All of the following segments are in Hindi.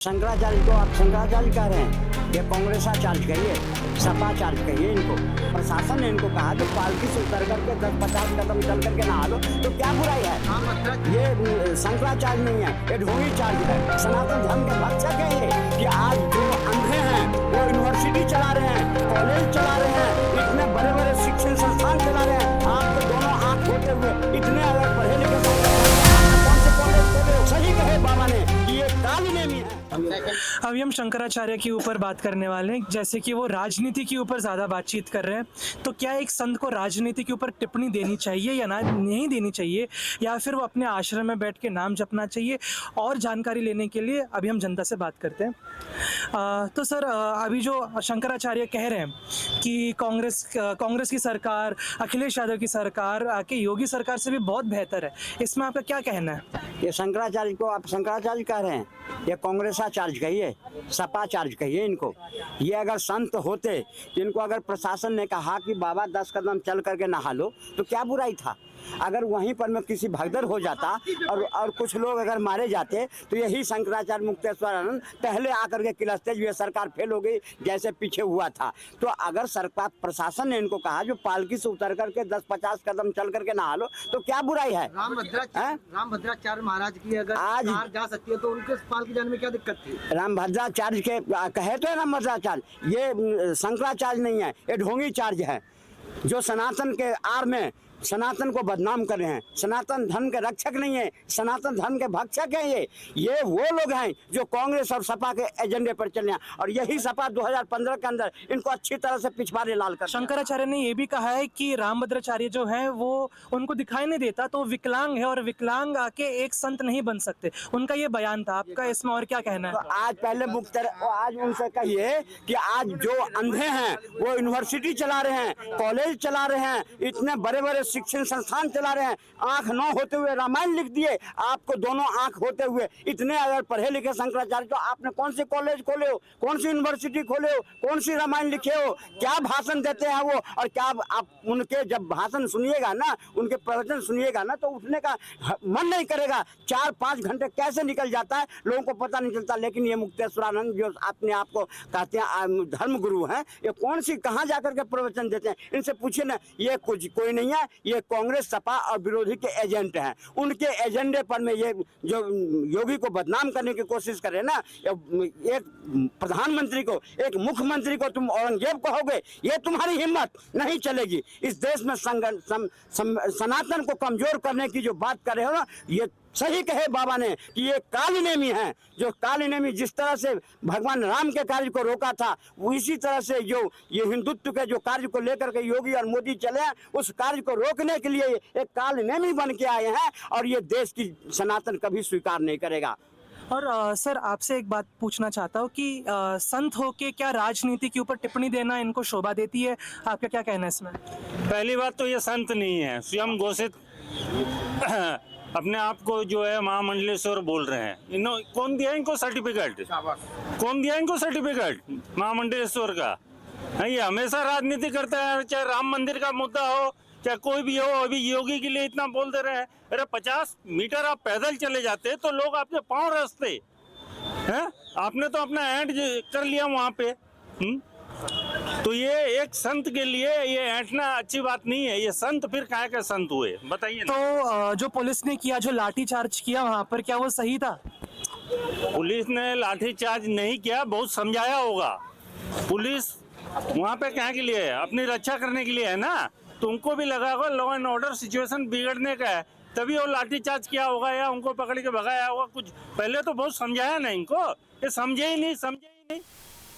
शंकराचार्य को आप शंकराचार्य कह रहे हैं, ये कांग्रेसाचार्य कहिए, सपाचार्य कहिए इनको। प्रशासन ने इनको कहा कि पालकी से उतर करके 10-50 कदम चल करके नहा लो, तो क्या बुराई है? ये शंकराचार्य नहीं है, ये ढोंगीचार्य है, सनातन धर्म के भक्षक है ये। कि आज जो अंधे हैं वो यूनिवर्सिटी चला रहे हैं, कॉलेज चला रहे हैं, इतने बड़े बड़े शिक्षण संस्थान चला रहे हैं। आपको दोनों आंख होते हुए इतने अगर पढ़े लिखे कौन से कॉलेज खोले? सही कहे बाबा ने कि ये काली नेमी है। अभी हम शंकराचार्य के ऊपर बात करने वाले हैं, जैसे कि वो राजनीति के ऊपर ज़्यादा बातचीत कर रहे हैं, तो क्या एक संत को राजनीति के ऊपर टिप्पणी देनी चाहिए या ना नहीं देनी चाहिए, या फिर वो अपने आश्रम में बैठ के नाम जपना चाहिए? और जानकारी लेने के लिए अभी हम जनता से बात करते हैं। तो सर, अभी जो शंकराचार्य कह रहे हैं कि कांग्रेस की सरकार, अखिलेश यादव की सरकार के योगी सरकार से भी बहुत बेहतर है, इसमें आपका क्या कहना है? ये शंकराचार्य को आप शंकराचार्य कह रहे हैं, ये कांग्रेसाचार्य कहिए, सपाचार्य कहिए इनको। ये अगर संत होते, इनको अगर प्रशासन ने कहा कि बाबा 10 कदम चल करके नहा लो, तो क्या बुराई था? अगर वहीं पर में किसी भगदड़ हो जाता और कुछ लोग अगर मारे जाते, तो यही शंकराचार्य मुक्तेश्वर आनंद पहले आकर के किलसते हुए सरकार फेल हो गई, जैसे पीछे हुआ था। तो अगर सरकार प्रशासन ने इनको कहा जो पालकी से उतर करके 10-50 कदम चल करके नहा लो, तो क्या बुराई है? रामभद्राचार्य महाराज की अगर आज जा सकती है तो उनके पालकी जाने में क्या दिक्कत थी? रामभद्राचार्य के कहे तो है रामभद्राचार्य, ये शंकराचार्य नहीं है, ये ढोंगीचार्य है, जो सनातन के आड़ में सनातन को बदनाम कर रहे हैं। सनातन धर्म के रक्षक नहीं है, सनातन धर्म के भक्षक हैं ये वो लोग हैं जो कांग्रेस और सपा के एजेंडे पर चल रहे हैं। और यही सपा 2015 के अंदर इनको अच्छी तरह से पिछवाड़े लाल कर। शंकराचार्य ने ये भी कहा है कि रामभद्राचार्य जो है वो उनको दिखाई नहीं देता, तो विकलांग है और विकलांग आके एक संत नहीं बन सकते, उनका ये बयान था। आपका इसमें और क्या कहना है? तो आज पहले आज उनसे कहिए कि आज जो अंधे हैं वो यूनिवर्सिटी चला रहे हैं, कॉलेज चला रहे हैं, इतने बड़े बड़े शिक्षण संस्थान चला रहे हैं, आंख न होते हुए रामायण लिख दिए। आपको दोनों आंख होते हुए इतने अगर पढ़े लिखे शंकराचार्य, तो आपने कौन से कॉलेज खोले हो, कौन सी यूनिवर्सिटी खोले हो, कौन सी रामायण लिखे हो, क्या भाषण देते हैं वो? और क्या आप उनके जब भाषण सुनिएगा ना, उनके प्रवचन सुनिएगा ना, तो उठने का मन नहीं करेगा। 4-5 घंटे कैसे निकल जाता है लोगों को पता नहीं चलता। लेकिन ये मुक्तेश्वरानंद जो अपने आप को कहते हैं धर्म गुरु हैं, ये कौन सी कहाँ जाकर के प्रवचन देते हैं? इनसे पूछिए ना। ये कुछ कोई नहीं है, ये कांग्रेस सपा और विरोधी के एजेंट हैं। उनके एजेंडे पर में ये जो योगी को बदनाम करने की कोशिश कर रहे हैं ना, एक प्रधानमंत्री को, एक मुख्यमंत्री को तुम औरंगजेब कहोगे, ये तुम्हारी हिम्मत नहीं चलेगी। इस देश में सनातन को कमजोर करने की जो बात कर रहे हो ना, ये सही कहे बाबा ने कि ये काली नेमी है। जो काली नेमी जिस तरह से भगवान राम के कार्य को रोका था, वो इसी तरह से जो ये हिंदुत्व के जो कार्य को लेकर के योगी और मोदी चले हैं, उस कार्य को रोकने के लिए एक काली नेमी बन के आए हैं। और ये देश की सनातन कभी स्वीकार नहीं करेगा। और सर, आपसे एक बात पूछना चाहता हूँ कि संत होके क्या राजनीति के ऊपर टिप्पणी देना इनको शोभा देती है? आपका क्या कहना है इसमें? पहली बात तो ये संत नहीं है, स्वयं घोषित अपने आप को जो है महामंडलेश्वर बोल रहे हैं। कौन दिया इनको सर्टिफिकेट? कौन दिया इनको सर्टिफिकेट महामंडलेश्वर का? है, ये हमेशा राजनीति करता है, चाहे राम मंदिर का मुद्दा हो, चाहे कोई भी हो। अभी योगी के लिए इतना बोल दे रहे हैं। अरे 50 मीटर आप पैदल चले जाते तो लोग आपके पांव रसते हैं, आपने तो अपना एंड कर लिया वहां पे। तो ये एक संत के लिए ये ऐंठना अच्छी बात नहीं है। ये संत फिर काहे के संत हुए, बताइए। तो जो पुलिस ने किया, जो लाठीचार्ज किया वहां पर, क्या वो सही था? पुलिस ने लाठीचार्ज नहीं किया, बहुत समझाया होगा। पुलिस वहाँ पे क्या के लिए है? अपनी रक्षा करने के लिए है ना। तो उनको भी लगा होगा लॉ एंड ऑर्डर सिचुएशन बिगड़ने का है, तभी वो लाठीचार्ज किया होगा या उनको पकड़ के भगाया होगा। कुछ पहले तो बहुत समझाया ना इनको, ये समझे ही नहीं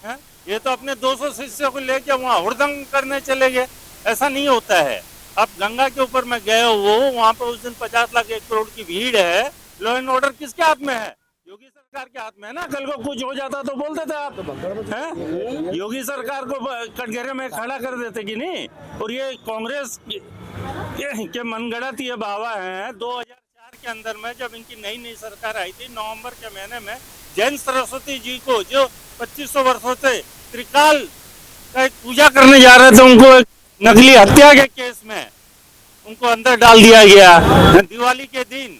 है? ये तो अपने 200 शिष्यों को लेके वहाँ हुड़दंग करने चले गए। ऐसा नहीं होता है। अब गंगा के ऊपर में गए हो, वहाँ पे उस दिन 50 लाख 1 करोड़ की भीड़ है। लॉ एंड ऑर्डर किसके हाथ में है? योगी सरकार के हाथ में है ना। कल को कुछ हो जाता तो बोलते थे आप, हैं? योगी सरकार को कटघरे में खड़ा कर देते कि नहीं। और ये कांग्रेस के मनगढ़ंत ये बाबा हैं। 2004 के अंदर में जब इनकी नई सरकार आई थी, नवंबर के महीने में, जैन सरस्वती जी को जो 2500 वर्षों से त्रिकाल का पूजा करने जा रहे थे, उनको नकली हत्या के केस में उनको अंदर डाल दिया गया दिवाली के दिन,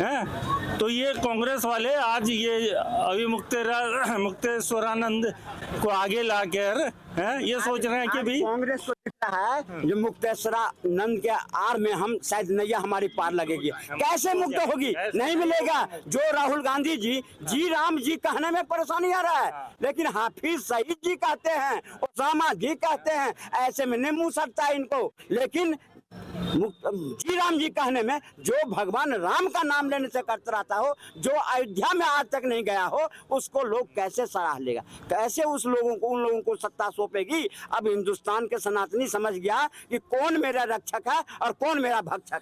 है? तो ये कांग्रेस वाले आज ये अभी मुक्तेश्वरानंद को आगे लाकर ये सोच रहे हैं कि भी कांग्रेस को दिख रहा है जो मुक्तेश्वरानंद के आड़ में हम शायद नैया हमारी पार लगेगी। कैसे मुक्त होगी? नहीं मिलेगा। जो राहुल गांधी जी राम जी कहने में परेशानी आ रहा है, लेकिन हाफिज सईद जी कहते हैं, ओसामा जी कहते हैं, ऐसे में नहीं मुंह सकता है इनको। लेकिन जी राम जी कहने में, जो भगवान राम का नाम लेने से कतराता हो, जो अयोध्या में आज तक नहीं गया हो, उसको लोग कैसे सराह लेगा? कैसे उन लोगों को सत्ता सौंपेगी? अब हिंदुस्तान के सनातनी समझ गया कि कौन मेरा रक्षक है और कौन मेरा भक्षक है।